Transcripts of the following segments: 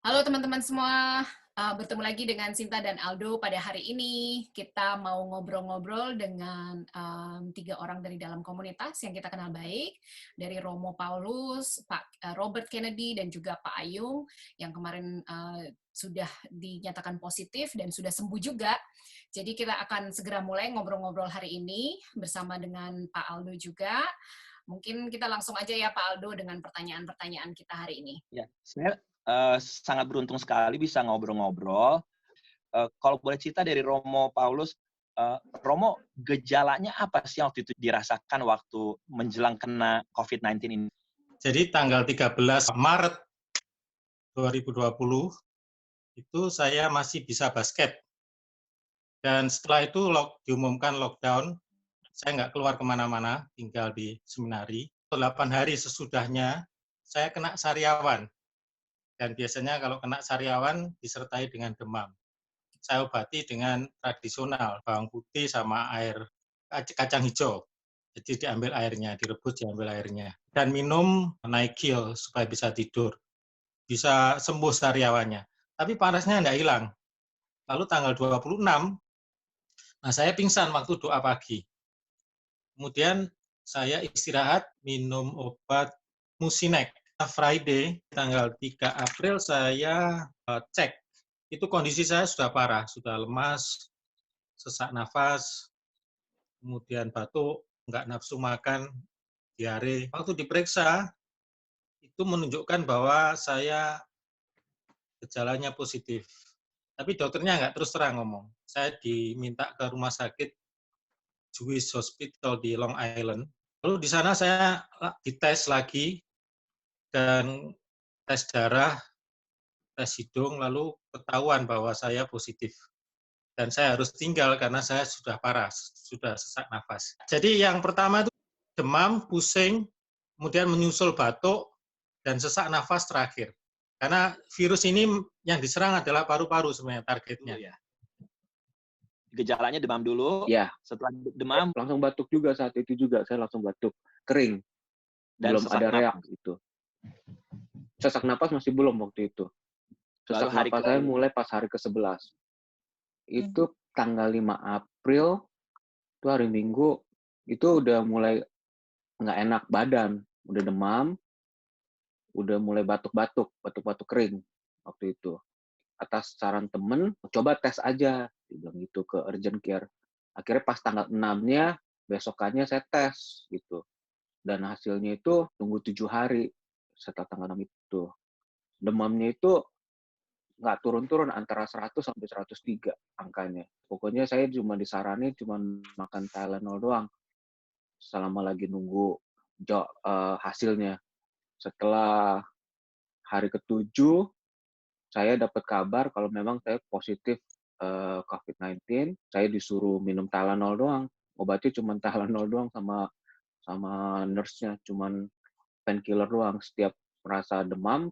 Halo teman-teman semua, bertemu lagi dengan Sinta dan Aldo pada hari ini. Kita mau ngobrol-ngobrol dengan 3 orang dari dalam komunitas yang kita kenal baik, dari Romo Paulus, Pak Robert Kennedy, dan juga Pak Ayung, yang kemarin sudah dinyatakan positif dan sudah sembuh juga. Jadi kita akan segera mulai ngobrol-ngobrol hari ini bersama dengan Pak Aldo juga. Mungkin kita langsung aja ya Pak Aldo dengan pertanyaan-pertanyaan kita hari ini. Ya, saya, sangat beruntung sekali bisa ngobrol-ngobrol. Kalau boleh cerita dari Romo Paulus, Romo, gejalanya apa sih yang waktu itu dirasakan waktu menjelang kena COVID-19 ini? Jadi tanggal 13 Maret 2020 itu saya masih bisa basket. Dan setelah itu diumumkan lockdown, saya nggak keluar kemana-mana, tinggal di seminari. 8 hari sesudahnya, saya kena sariawan. Dan biasanya kalau kena sariawan disertai dengan demam. Saya obati dengan tradisional, bawang putih sama air kacang hijau. Jadi diambil airnya, direbus diambil airnya. Dan minum Nyquil supaya bisa tidur. Bisa sembuh sariawannya. Tapi panasnya tidak hilang. Lalu tanggal 26, saya pingsan waktu doa pagi. Kemudian saya istirahat, minum obat Mucinex. Friday, tanggal 3 April saya cek. Itu kondisi saya sudah parah, sudah lemas, sesak nafas, kemudian batuk, nggak nafsu makan, diare. Waktu diperiksa, itu menunjukkan bahwa saya gejalanya positif. Tapi dokternya nggak terus terang ngomong. Saya diminta ke rumah sakit Jewish Hospital di Long Island. Lalu di sana saya dites lagi, dan tes darah, tes hidung, lalu ketahuan bahwa saya positif. Dan saya harus tinggal karena saya sudah parah, sudah sesak nafas. Jadi yang pertama itu demam, pusing, kemudian menyusul batuk, dan sesak nafas terakhir. Karena virus ini yang diserang adalah paru-paru sebenarnya targetnya. Ya. Gejalanya demam dulu, ya. Setelah demam langsung batuk juga saat itu juga, saya langsung batuk, kering. dan Belum ada reak itu. Sesak napas masih belum waktu itu. Sesak napas saya mulai pas hari ke-11. Itu tanggal 5 April, itu hari Minggu, itu udah mulai nggak enak badan, udah demam, udah mulai batuk-batuk kering waktu itu. Atas saran temen, coba tes aja, dibilang gitu ke urgent care. Akhirnya pas tanggal 6-nya, besokannya saya tes gitu. Dan hasilnya itu tunggu 7 hari setelah tanggal 6 itu. Demamnya itu nggak turun-turun, antara 100 sampai 103 angkanya. Pokoknya saya cuma disaranin cuma makan Tylenol doang selama lagi nunggu hasilnya. Setelah hari ke-7, saya dapat kabar kalau memang saya positif COVID-19. Saya disuruh minum Tylenol doang. Obatnya cuma Tylenol doang sama nurse-nya, cuma painkiller doang. Setiap merasa demam,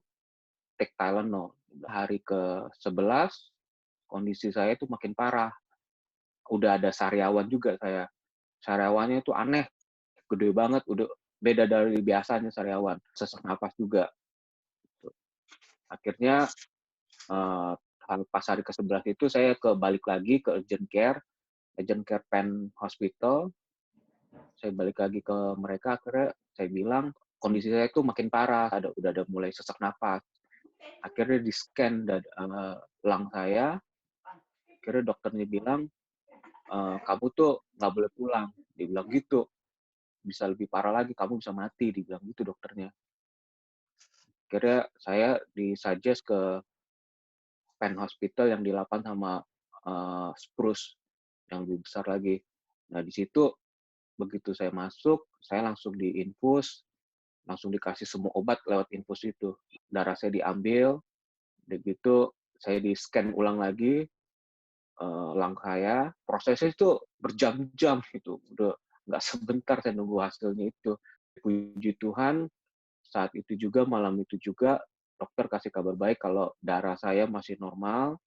take Tylenol. Hari ke-11, kondisi saya itu makin parah. Udah ada sariawan juga saya. Sariawannya itu aneh, gede banget, udah beda dari biasanya sariawan. Sesak napas juga. Akhirnya pas hari ke-11 itu saya balik lagi ke urgent care Penn Hospital. Saya balik lagi ke mereka, akhirnya saya bilang kondisi saya itu makin parah, udah ada mulai sesak napas. Akhirnya di-scan lung saya, akhirnya dokternya bilang, kamu tuh nggak boleh pulang. Dia bilang gitu, bisa lebih parah lagi, kamu bisa mati, dibilang gitu dokternya. Akhirnya saya disuggest ke Penn Hospital yang di 8 sama Spruce, yang lebih besar lagi. Nah, di situ begitu saya masuk, saya langsung diinfus, langsung dikasih semua obat lewat infus itu. Darah saya diambil, begitu saya di-scan ulang lagi lung saya. Prosesnya itu berjam-jam gitu, udah nggak sebentar saya nunggu hasilnya itu. Puji Tuhan, saat itu juga, malam itu juga, dokter kasih kabar baik kalau darah saya masih normal.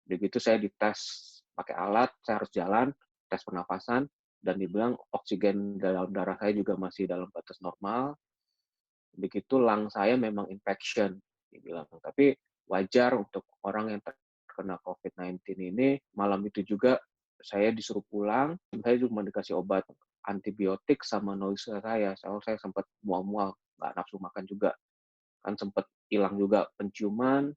Begitu saya dites pakai alat, saya harus jalan, tes pernapasan, dan dibilang oksigen dalam darah saya juga masih dalam batas normal. Begitu lung saya memang infection, dibilang. Tapi wajar untuk orang yang terkena COVID-19 ini. Malam itu juga saya disuruh pulang, saya cuma dikasih obat antibiotik sama noise saya. Soalnya saya sempat mual-mual, nggak nafsu makan juga. Kan sempat hilang juga penciuman,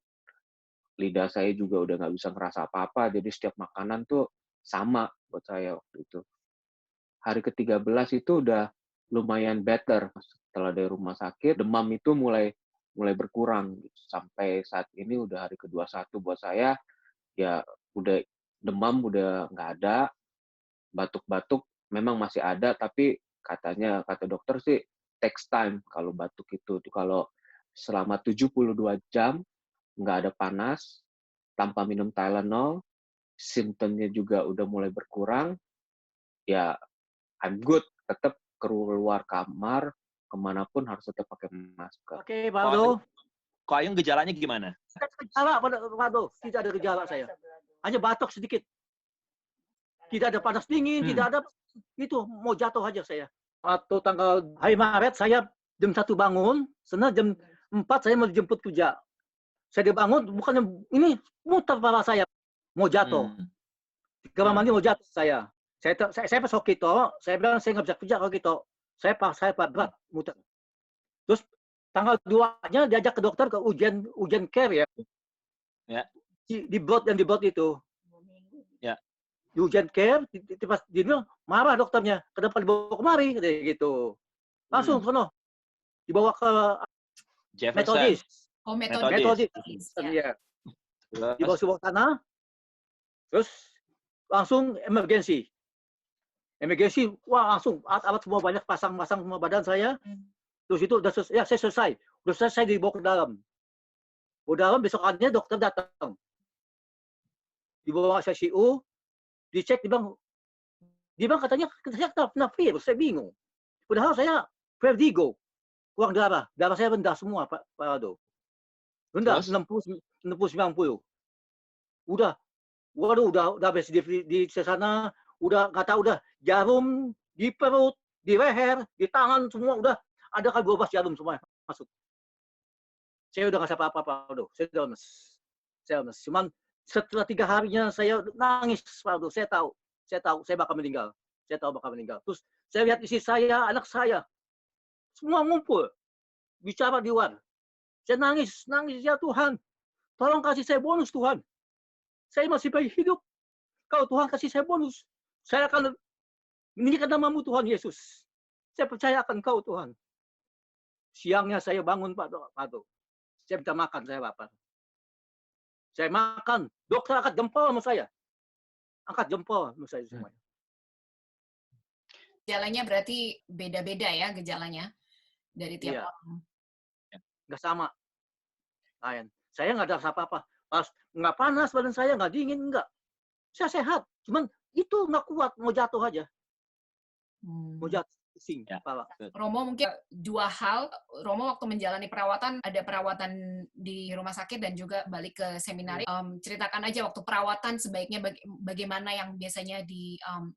lidah saya juga udah nggak bisa ngerasa apa-apa, jadi setiap makanan tuh sama buat saya waktu itu. Hari ke-13 itu udah lumayan better. Setelah dari rumah sakit, demam itu mulai berkurang. Sampai saat ini udah hari ke-21 buat saya, ya udah demam udah nggak ada, batuk-batuk memang masih ada, tapi kata dokter sih takes time kalau batuk itu. Kalau selama 72 jam nggak ada panas, tanpa minum Tylenol, simptomnya juga udah mulai berkurang, ya I'm good. Tetap keluar kamar, kemanapun harus tetap pakai masker. Oke, Pak Aldo. Kok Ayung gejalanya gimana? Gejala, Pak Aldo. Tidak ada gejala saya. Hanya batuk sedikit. Tidak ada panas dingin, tidak ada itu, mau jatuh aja saya. Waktu tanggal hari Maret saya jam 1 bangun, sebenarnya jam 4 saya mau dijemput kerja. Saya dibangun, bukannya ini muter kepala saya, mau jatuh. Di kamar mandi mau jatuh saya. Saya pas Kito, saya bilang saya nggak bisa kerja kalau gitu. Saya berat muter. Terus tanggal 2-nya diajak ke dokter ke ujian care ya. Ya. Di bot itu. Ya. Di ujian care, pas dia bilang marah dokternya, kenapa dibawa kemari kayak gitu. Langsung sono dibawa ke Jefferson. Metodis. Oh, Metodis. Ya. Dibawa sebuah sana. Terus langsung emergency, wah langsung alat semua banyak pasang semua badan saya. Terus itu udah selesai, ya saya selesai dibawa ke dalam. Ke dalam besokannya dokter datang, dibawa ke ICU, dicek, dia bilang katanya saya kena virus, saya bingung. Padahal saya vertigo, kurang darah saya rendah semua Pak Aldo, rendah 60-90. Waduh, udah habis di sana, udah nggak tahu, udah jarum di perut, di leher, di tangan, semua udah ada kali 12 jarum semua masuk. Saya udah nggak siapa apa-apa, saya udah lemes. Cuman setelah 3 harinya saya nangis, Pak Aldo. Saya tahu saya bakal meninggal. Terus saya lihat istri saya, anak saya, semua ngumpul, bicara di luar. Saya nangis, ya Tuhan, tolong kasih saya bonus Tuhan. Saya masih bayi hidup. Kalau Tuhan kasih saya bonus, saya akan meninggikan nama-Mu Tuhan Yesus. Saya percaya akan Kau Tuhan. Siangnya saya bangun Pak Aldo. Saya minta makan, saya lapar. Saya makan, dokter angkat jempol sama saya. Semuanya. Gejalanya berarti beda-beda ya gejalanya dari tiap orang. Nggak sama. Saya nggak ada apa-apa. Pas nggak panas badan saya, nggak dingin, nggak. Saya sehat. Cuman itu nggak kuat, mau jatuh aja. Mau jatuh, pusing kepala. Romo, mungkin 2 hal. Romo waktu menjalani perawatan, ada perawatan di rumah sakit dan juga balik ke seminari. Ceritakan aja waktu perawatan sebaiknya bagaimana yang biasanya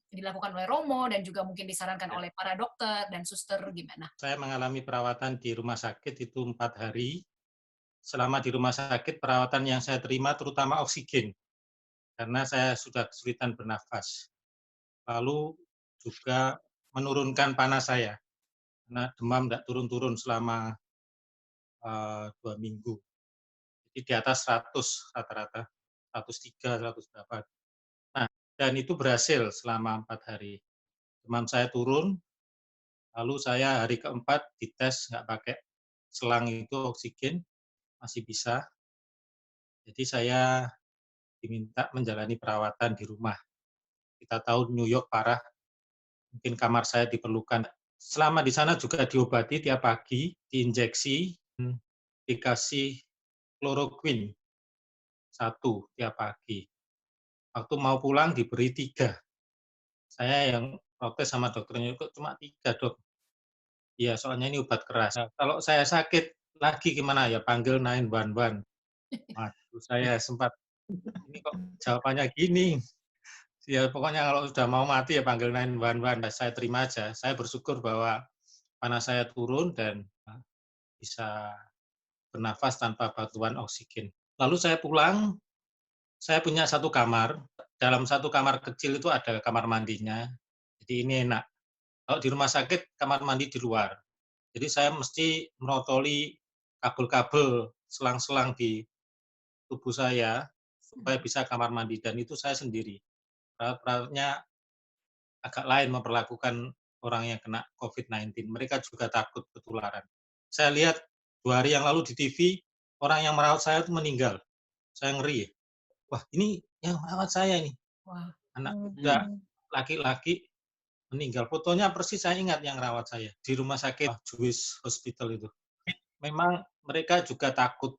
dilakukan oleh Romo dan juga mungkin disarankan oleh para dokter dan suster, gimana? Saya mengalami perawatan di rumah sakit itu 4 hari. Selama di rumah sakit, perawatan yang saya terima terutama oksigen, karena saya sudah kesulitan bernafas. Lalu juga menurunkan panas saya, karena demam tidak turun-turun selama 2 minggu. Jadi di atas 100 rata-rata, 103, 100 berapa. Nah, dan itu berhasil selama 4 hari. Demam saya turun, lalu saya hari keempat dites nggak pakai selang itu oksigen, masih bisa. Jadi saya diminta menjalani perawatan di rumah. Kita tahu New York parah, mungkin kamar saya diperlukan. Selama di sana juga diobati tiap pagi, diinjeksi, dikasih chloroquine 1 tiap pagi. Waktu mau pulang diberi 3. Saya yang protes sama dokternya, kok cuma 3 dok? Iya, soalnya ini obat keras. Nah, kalau saya sakit lagi gimana ya, panggil 911. Waduh, saya sempat, ini kok jawabannya gini. Ya pokoknya kalau sudah mau mati ya panggil 911. Saya terima aja. Saya bersyukur bahwa panas saya turun dan bisa bernafas tanpa bantuan oksigen. Lalu saya pulang, saya punya satu kamar. Dalam satu kamar kecil itu ada kamar mandinya. Jadi ini enak. Kalau di rumah sakit, kamar mandi di luar. Jadi saya mesti merotoli kabel-kabel, selang-selang di tubuh saya supaya bisa kamar mandi. Dan itu saya sendiri. Perawat-perawatnya agak lain memperlakukan orang yang kena COVID-19. Mereka juga takut ketularan. Saya lihat 2 hari yang lalu di TV, orang yang merawat saya itu meninggal. Saya ngeri. Wah, ini yang merawat saya ini. Wah. Anak muda, laki-laki, meninggal. Fotonya persis saya ingat yang rawat saya. Di rumah sakit Jewish Hospital itu. Memang mereka juga takut.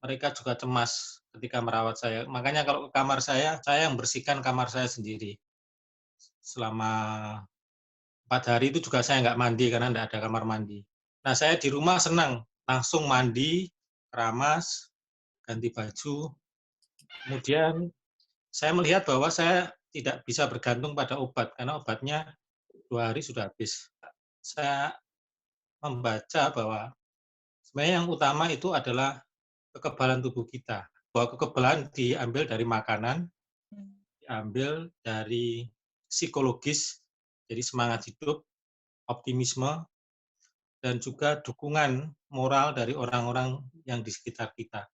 Mereka juga cemas ketika merawat saya. Makanya kalau ke kamar saya yang bersihkan kamar saya sendiri. Selama 4 hari itu juga saya nggak mandi karena nggak ada kamar mandi. Nah, saya di rumah senang. Langsung mandi, keramas, ganti baju. Kemudian saya melihat bahwa saya tidak bisa bergantung pada obat, karena obatnya 2 hari sudah habis. Saya membaca bahwa sebenarnya yang utama itu adalah kekebalan tubuh kita. Bahwa kekebalan diambil dari makanan, diambil dari psikologis, jadi semangat hidup, optimisme, dan juga dukungan moral dari orang-orang yang di sekitar kita.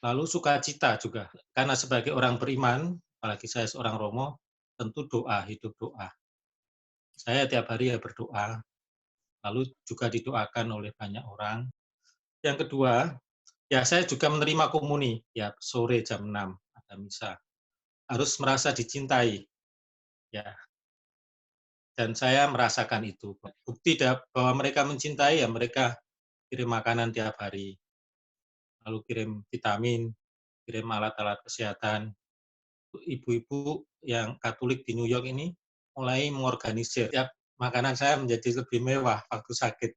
Lalu sukacita juga, karena sebagai orang beriman, apalagi saya seorang Romo, tentu doa, hidup doa. Saya tiap hari ya berdoa, lalu juga didoakan oleh banyak orang. Yang kedua, ya saya juga menerima komuni, ya sore jam 6 ada misa. Harus merasa dicintai, ya. Dan saya merasakan itu. Bukti bahwa mereka mencintai, ya mereka kirim makanan tiap hari, lalu kirim vitamin, kirim alat-alat kesehatan. Ibu-ibu yang Katolik di New York ini mulai mengorganisir. Tiap makanan saya menjadi lebih mewah waktu sakit.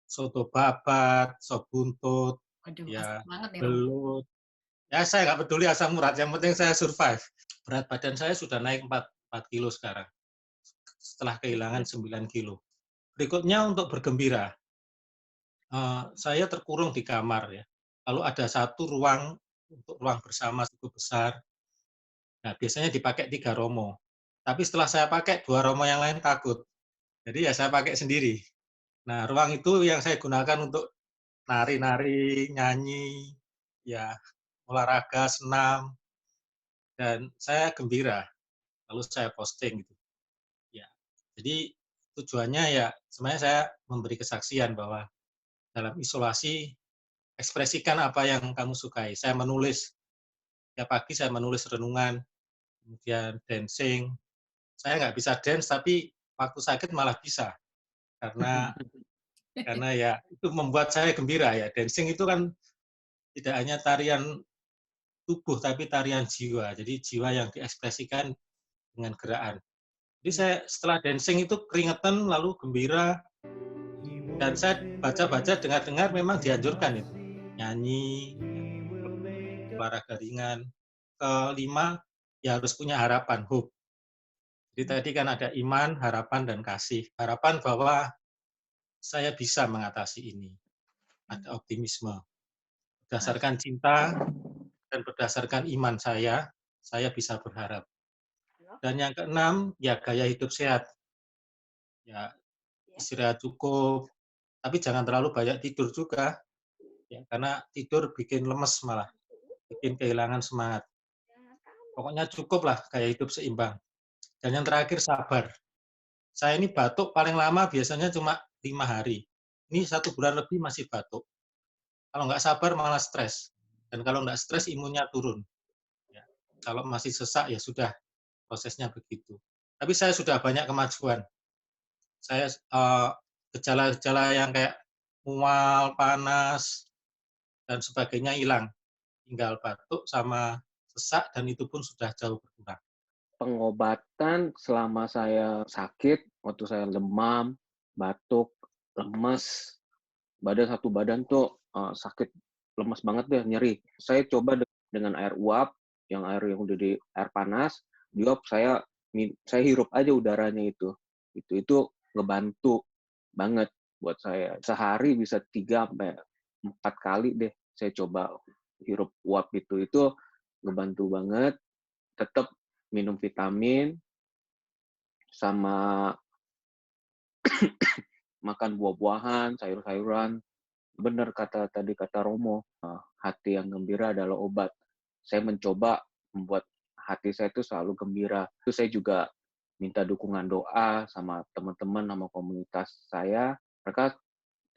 Soto babat, sop buntut, Waduh, ya asik banget nih, Romo. belut. Ya saya nggak peduli asam urat, yang penting saya survive. Berat badan saya sudah naik 4 kilo sekarang, setelah kehilangan 9 kilo. Berikutnya untuk bergembira. Saya terkurung di kamar ya. Lalu ada satu ruang untuk ruang bersama cukup besar. Nah, biasanya dipakai 3 romo. Tapi setelah saya pakai, 2 romo yang lain takut. Jadi ya saya pakai sendiri. Nah, ruang itu yang saya gunakan untuk nari-nari, nyanyi, ya olahraga, senam, dan saya gembira. Lalu saya posting gitu. Ya, jadi tujuannya ya sebenarnya saya memberi kesaksian bahwa dalam isolasi ekspresikan apa yang kamu sukai. Saya menulis. Ya pagi saya menulis renungan, kemudian dancing. Saya nggak bisa dance, tapi waktu sakit malah bisa. Karena ya itu membuat saya gembira ya. Dancing itu kan tidak hanya tarian tubuh, tapi tarian jiwa. Jadi jiwa yang diekspresikan dengan gerakan. Jadi saya setelah dancing itu keringetan, lalu gembira. Dan saya baca-baca, dengar-dengar memang dianjurkan itu. Nyanyi, olahraga ringan. Kelima, ya harus punya harapan, hope. Jadi tadi kan ada iman, harapan, dan kasih. Harapan bahwa saya bisa mengatasi ini. Ada optimisme. Berdasarkan cinta dan berdasarkan iman saya bisa berharap. Dan yang keenam, ya gaya hidup sehat. Ya istirahat cukup, tapi jangan terlalu banyak tidur juga. Ya, karena tidur bikin lemes malah, bikin kehilangan semangat. Pokoknya cukup lah gaya hidup seimbang. Dan yang terakhir, sabar. Saya ini batuk paling lama biasanya cuma 5 hari. Ini 1 bulan lebih masih batuk. Kalau nggak sabar malah stres. Dan kalau nggak stres imunnya turun. Ya. Kalau masih sesak ya sudah, prosesnya begitu. Tapi saya sudah banyak kemajuan. Saya gejala-gejala yang kayak mual, panas, dan sebagainya hilang. Tinggal batuk sama sesak, dan itu pun sudah jauh berkurang. Pengobatan selama saya sakit, waktu saya demam, batuk, lemes, satu badan tuh sakit, lemes banget deh, nyeri. Saya coba dengan air uap, yang udah di air panas, diuap saya hirup aja udaranya itu. Itu ngebantu banget buat saya. Sehari bisa 3 sampai 4 kali deh saya coba hirup uap itu ngebantu banget. Tetap minum vitamin sama makan buah-buahan, sayur-sayuran. Benar kata Romo, hati yang gembira adalah obat. Saya mencoba membuat hati saya itu selalu gembira. Itu saya juga minta dukungan doa sama teman-teman, sama komunitas saya. Mereka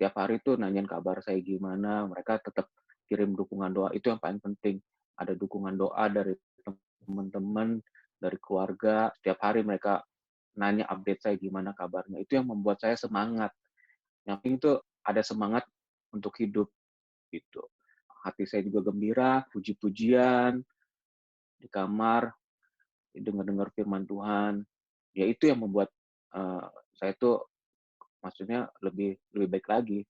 tiap hari tuh nanyain kabar saya gimana. Mereka tetap kirim dukungan doa. Itu yang paling penting. Ada dukungan doa dari teman-teman, dari keluarga. Setiap hari mereka nanya update saya gimana kabarnya. Itu yang membuat saya semangat. Yang penting tuh ada semangat untuk hidup gitu. Hati saya juga gembira, puji-pujian di kamar, dengar-dengar firman Tuhan. Ya itu yang membuat saya tuh maksudnya lebih baik lagi.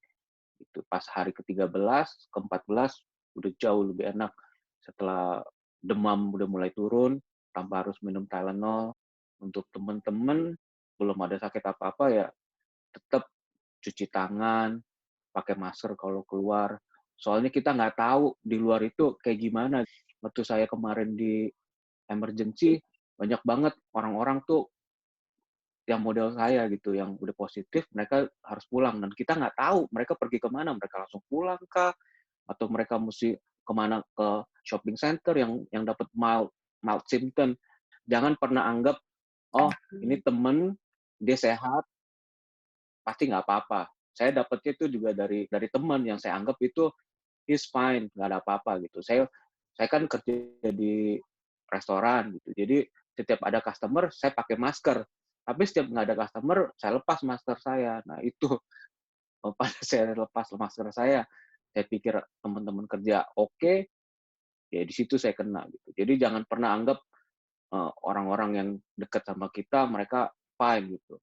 Itu pas hari ke-13, ke-14 udah jauh lebih enak. Setelah demam udah mulai turun, tanpa harus minum Tylenol. Untuk teman-teman belum ada sakit apa-apa ya tetap cuci tangan, pakai masker kalau keluar. Soalnya kita nggak tahu di luar itu kayak gimana. Waktu saya kemarin di emergency, banyak banget orang-orang tuh yang model saya gitu, yang udah positif, mereka harus pulang. Dan kita nggak tahu mereka pergi kemana, mereka langsung pulang kah? Atau mereka mesti kemana, ke shopping center yang dapat mild symptom. Jangan pernah anggap, oh ini temen, dia sehat, pasti nggak apa-apa. Saya dapetnya itu juga dari teman yang saya anggap itu he's fine, nggak ada apa-apa gitu. Saya kan kerja di restoran gitu. Jadi setiap ada customer saya pakai masker. Tapi setiap nggak ada customer saya lepas masker saya. Nah itu pada saya lepas masker saya pikir teman-teman kerja oke, ya di situ saya kena gitu. Jadi jangan pernah anggap orang-orang yang dekat sama kita mereka fine gitu.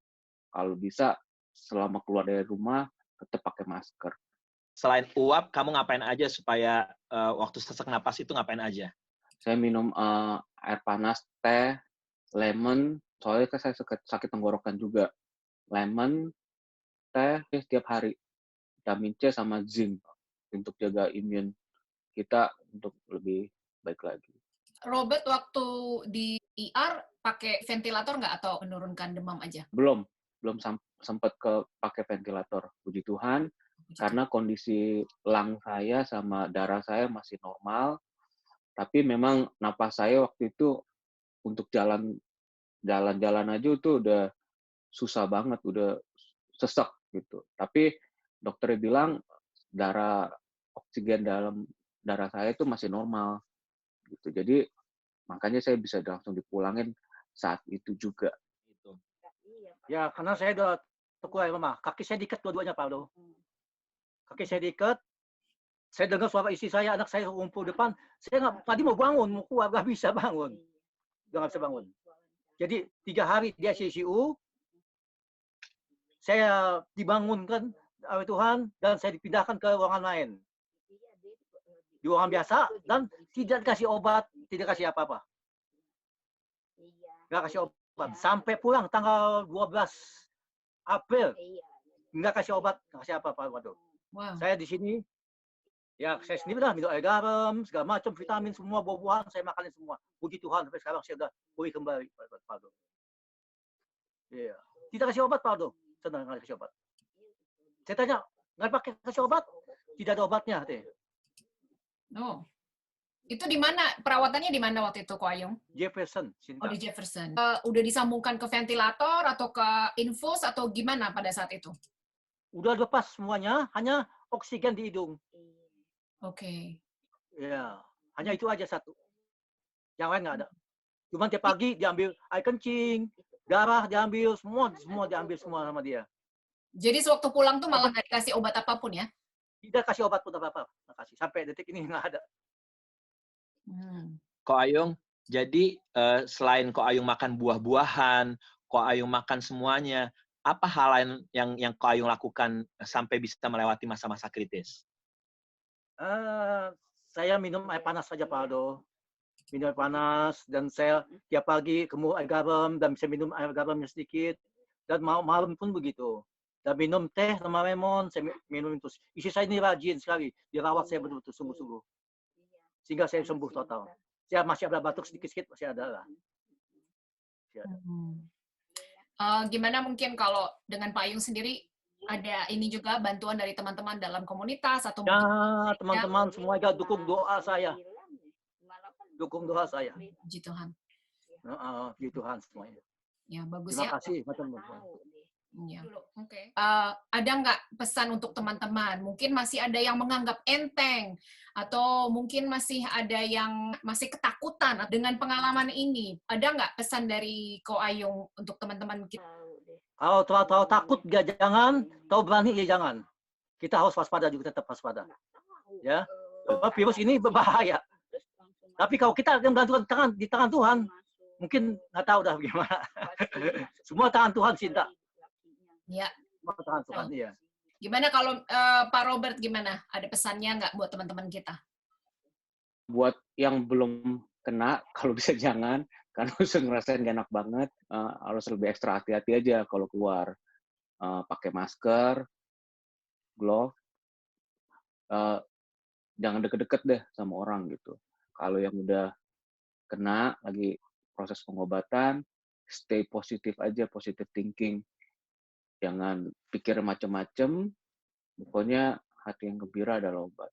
Kalau bisa selama keluar dari rumah tetap pakai masker. Selain uap, kamu ngapain aja supaya waktu sesak napas itu ngapain aja? Saya minum air panas, teh, lemon, soalnya kan saya sakit tenggorokan juga. Lemon, teh setiap hari. Vitamin C sama zinc untuk jaga imun kita untuk lebih baik lagi. Robert, waktu di ER pakai ventilator nggak atau menurunkan demam aja? Belum sempat pakai ventilator. Puji Tuhan, karena kondisi lung saya sama darah saya masih normal. Tapi memang napas saya waktu itu untuk jalan-jalan aja itu udah susah banget, udah sesek gitu. Tapi dokternya bilang oksigen dalam darah saya itu masih normal gitu. Jadi makanya saya bisa langsung dipulangin saat itu juga. Ya, karena saya udah tekuk air mama. Kaki saya diikat dua-duanya, Pak Aldo. Kaki saya diikat. Saya dengar suara istri saya, anak saya ngumpul depan. Saya nggak, tadi mau bangun, mau keluar, nggak bisa bangun. Nggak bisa bangun. Jadi 3 hari di ICU, saya dibangunkan oleh Tuhan, dan saya dipindahkan ke ruangan lain. Di ruangan biasa, dan tidak dikasih obat, tidak kasih apa-apa. Nggak kasih obat. Sampai pulang tanggal 12 April, nggak kasih obat, nggak kasih apa-apa. Waduh. Wow. Saya di sini, ya saya sendiri lah minum air garam, segala macam, vitamin, semua buah-buahan, saya makanin semua. Puji Tuhan, sampai sekarang saya udah pulih kembali, Pak Aldo. Iya. Tidak kasih obat, Pak Aldo. Senang nggak kasih obat. Saya tanya, nggak pakai kasih obat? Tidak ada obatnya. Oh. Itu di mana? Perawatannya di mana waktu itu, Ko Ayung? Jefferson. Oh, di Jefferson. Udah disambungkan ke ventilator atau ke infus atau gimana pada saat itu? Udah lepas semuanya, hanya oksigen di hidung. Oke. Ya, hanya itu aja satu. Yang lain nggak ada. Cuma tiap pagi diambil air kencing, darah diambil, semua diambil semua sama dia. Jadi sewaktu pulang tuh malah nggak dikasih obat apapun ya? Tidak kasih obat pun apa-apa. Nggak kasih. Sampai detik ini nggak ada. Ko Ayung, jadi selain Ko Ayung makan buah-buahan, Ko Ayung makan semuanya, apa hal lain yang Ko Ayung lakukan sampai bisa melewati masa-masa kritis? Saya minum air panas saja, Pak Aldo. Minum air panas, dan saya tiap pagi kemur air garam, dan bisa minum air garamnya sedikit. Dan malam pun begitu. Dan minum teh sama lemon, saya minum terus. Istri saya ini rajin sekali, dirawat saya betul-betul sungguh-sungguh. sehingga saya sembuh total. Saya masih ada batuk sedikit-sedikit, masih ada lah. Gimana mungkin kalau dengan Pak Ayung sendiri ada ini juga bantuan dari teman-teman dalam komunitas atau Ya, mungkin teman-teman semuanya dukung doa saya. Dukung doa saya. Puji Tuhan. Puji Tuhan semuanya. Ya, bagus Terima ya. kasih, teman-teman. Ya. Oke. Ada nggak pesan untuk teman-teman? Mungkin masih ada yang menganggap enteng, atau mungkin masih ada yang masih ketakutan dengan pengalaman ini. Ada nggak pesan dari Ko Ayung untuk teman-teman kita? Kalau tahu takut ya jangan, tahu berani ya jangan. Kita harus waspada juga, tetap waspada. Ya, virus ini berbahaya. Tapi kalau kita yang bantu di tangan Tuhan, mungkin nggak tahu dah bagaimana. Semua tangan Tuhan, Sinta. Ya. Semua tangan Tuhan, iya. Gimana kalau Pak Robert, gimana? Ada pesannya nggak buat teman-teman kita? Buat yang belum kena, kalau bisa jangan, karena bisa ngerasain gak enak banget, harus lebih ekstra hati-hati aja kalau keluar. Pakai masker, glove, jangan deket-deket deh sama orang gitu. Kalau yang udah kena, lagi proses pengobatan, stay positif aja, positive thinking. Jangan pikir macem-macem, pokoknya hati yang gembira adalah obat.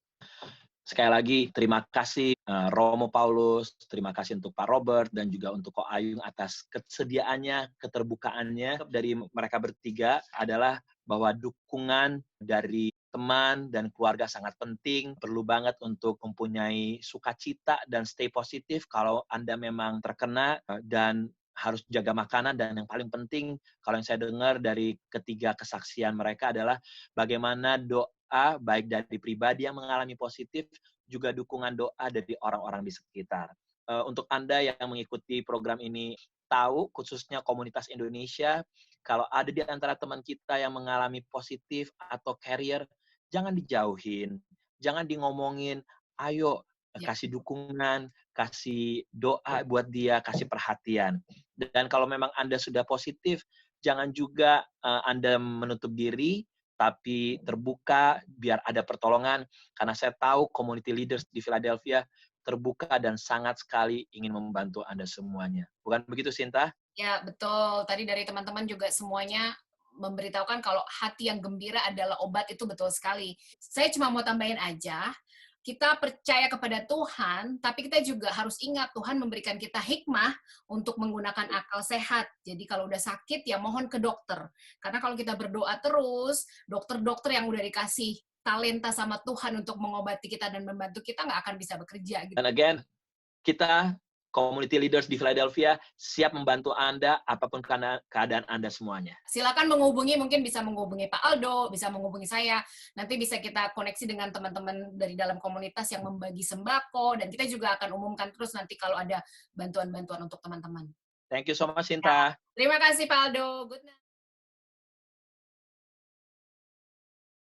Sekali lagi, terima kasih Romo Paulus, terima kasih untuk Pak Robert, dan juga untuk Ko Ayung atas kesediaannya, keterbukaannya. Dari mereka bertiga adalah bahwa dukungan dari teman dan keluarga sangat penting. Perlu banget untuk mempunyai sukacita dan stay positif kalau Anda memang terkena, dan harus jaga makanan. Dan yang paling penting, kalau yang saya dengar dari ketiga kesaksian mereka adalah bagaimana doa baik dari pribadi yang mengalami positif, juga dukungan doa dari orang-orang di sekitar. Untuk Anda yang mengikuti program ini tahu, khususnya komunitas Indonesia, kalau ada di antara teman kita yang mengalami positif atau carrier, jangan dijauhin, jangan di ngomongin, ayo kasih dukungan, kasih doa buat dia, kasih perhatian. Dan kalau memang Anda sudah positif, jangan juga Anda menutup diri, tapi terbuka biar ada pertolongan, karena saya tahu community leaders di Philadelphia terbuka dan sangat sekali ingin membantu Anda semuanya. Bukan begitu, Sinta? Ya, betul. Tadi dari teman-teman juga semuanya memberitahukan kalau hati yang gembira adalah obat, itu betul sekali. Saya cuma mau tambahin aja, kita percaya kepada Tuhan, tapi kita juga harus ingat Tuhan memberikan kita hikmah untuk menggunakan akal sehat. Jadi kalau udah sakit, ya mohon ke dokter. Karena kalau kita berdoa terus, dokter-dokter yang udah dikasih talenta sama Tuhan untuk mengobati kita dan membantu kita nggak akan bisa bekerja. Gitu. Dan again, kita community leaders di Philadelphia siap membantu Anda apapun keadaan Anda semuanya. Silakan menghubungi, mungkin bisa menghubungi Pak Aldo, bisa menghubungi saya. Nanti bisa kita koneksi dengan teman-teman dari dalam komunitas yang membagi sembako, dan kita juga akan umumkan terus nanti kalau ada bantuan-bantuan untuk teman-teman. Thank you so much, Sinta. Terima kasih Pak Aldo. Good night.